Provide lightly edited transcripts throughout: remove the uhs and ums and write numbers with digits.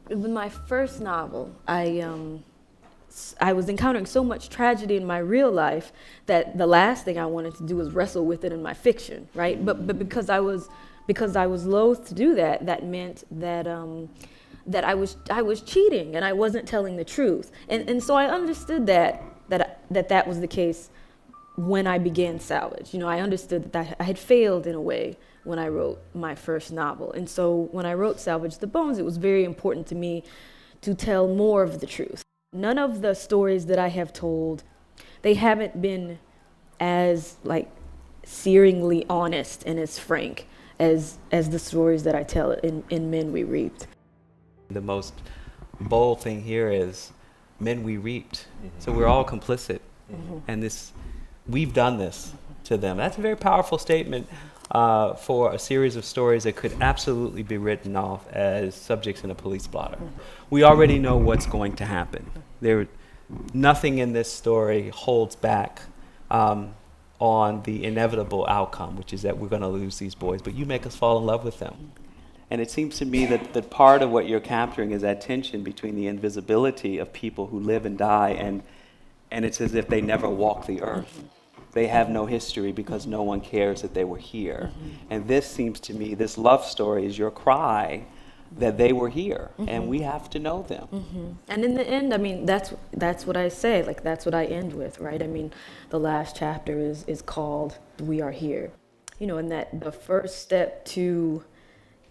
With my first novel, I was encountering so much tragedy in my real life that the last thing I wanted to do was wrestle with it in my fiction, right? But because I was loath to do that, that meant that that I was cheating and I wasn't telling the truth, and so I understood that was the case when I began Salvage. You know, I understood that I had failed in a way when I wrote my first novel, and so when I wrote Salvage the Bones, it was very important to me to tell more of the truth. None of the stories that I have told, they haven't been as like searingly honest and as frank as the stories that I tell in Men We Reaped. The most bold thing here is men we reaped. So we're all complicit. And we've done this to them. That's a very powerful statement for a series of stories that could absolutely be written off as subjects in a police blotter. We already know what's going to happen. Nothing in this story holds back on the inevitable outcome, which is that we're going to lose these boys, but you make us fall in love with them. And it seems to me that part of what you're capturing is that tension between the invisibility of people who live and die, and it's as if they never walk the earth. They have no history because no one cares that they were here. And this seems to me, this love story is your cry that they were here, and we have to know them. And in the end, I mean, that's what I say, like that's what I end with, right? I mean, the last chapter is called "We Are Here," you know, and that the first step to,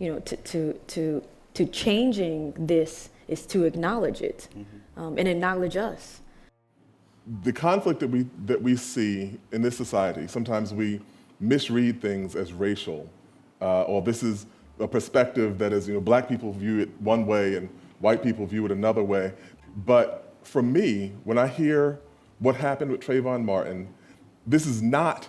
you know, to changing this is to acknowledge it, and acknowledge us. The conflict that we see in this society, sometimes we misread things as racial, or this is a perspective that is, you know, black people view it one way and white people view it another way. But for me, when I hear what happened with Trayvon Martin, this is not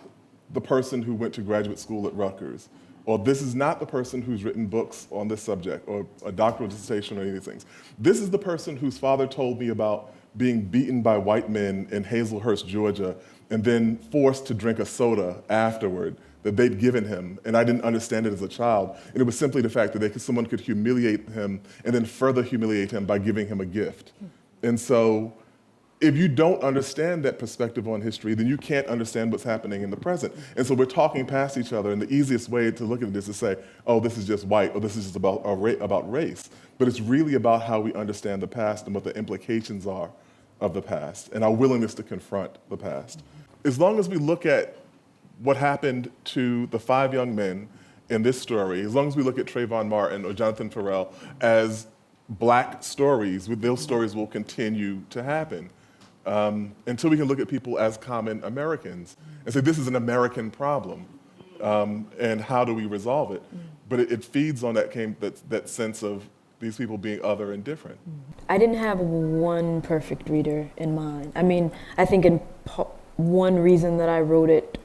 the person who went to graduate school at Rutgers, or this is not the person who's written books on this subject, or a doctoral dissertation or any of these things. This is the person whose father told me about being beaten by white men in Hazelhurst, Georgia, and then forced to drink a soda afterward that they'd given him, and I didn't understand it as a child. And it was simply the fact that someone could humiliate him and then further humiliate him by giving him a gift. And so if you don't understand that perspective on history, then you can't understand what's happening in the present. And so we're talking past each other, and the easiest way to look at it is to say, oh, this is just white, or this is just about race. But it's really about how we understand the past and what the implications are of the past, and our willingness to confront the past. As long as we look at what happened to the 5 young men in this story, as long as we look at Trayvon Martin or Jonathan Ferrell as black stories, those stories will continue to happen until we can look at people as common Americans and say, this is an American problem, and how do we resolve it? But it feeds on that sense of these people being other and different. I didn't have one perfect reader in mind. I mean, I think one reason that I wrote it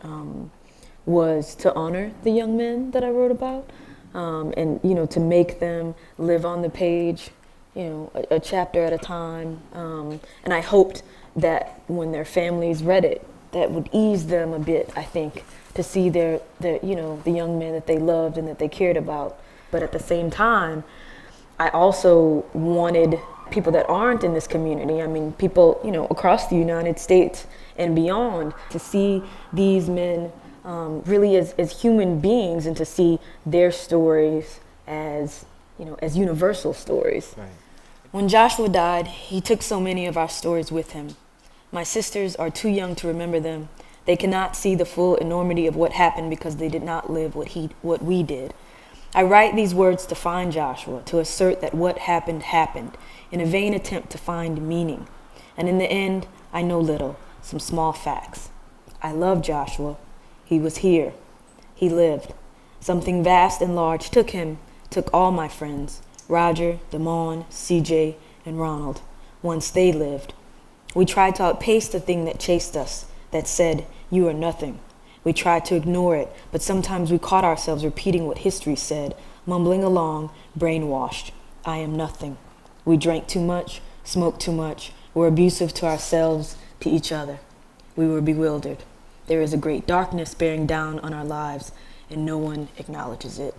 was to honor the young men that I wrote about, and, you know, to make them live on the page, you know, a chapter at a time. And I hoped that when their families read it, that would ease them a bit, I think, to see the young men that they loved and that they cared about. But at the same time, I also wanted people that aren't in this community, I mean, people, you know, across the United States and beyond, to see these men really as human beings, and to see their stories as, you know, as universal stories. Right. When Joshua died, he took so many of our stories with him. My sisters are too young to remember them. They cannot see the full enormity of what happened because they did not live what we did. I write these words to find Joshua, to assert that what happened, happened, in a vain attempt to find meaning. And in the end, I know little, some small facts. I love Joshua. He was here. He lived. Something vast and large took him, took all my friends, Roger, Damon, CJ, and Ronald. Once they lived. We tried to outpace the thing that chased us, that said, you are nothing. We tried to ignore it, but sometimes we caught ourselves repeating what history said, mumbling along, brainwashed. I am nothing. We drank too much, smoked too much, were abusive to ourselves, to each other. We were bewildered. There is a great darkness bearing down on our lives, and no one acknowledges it.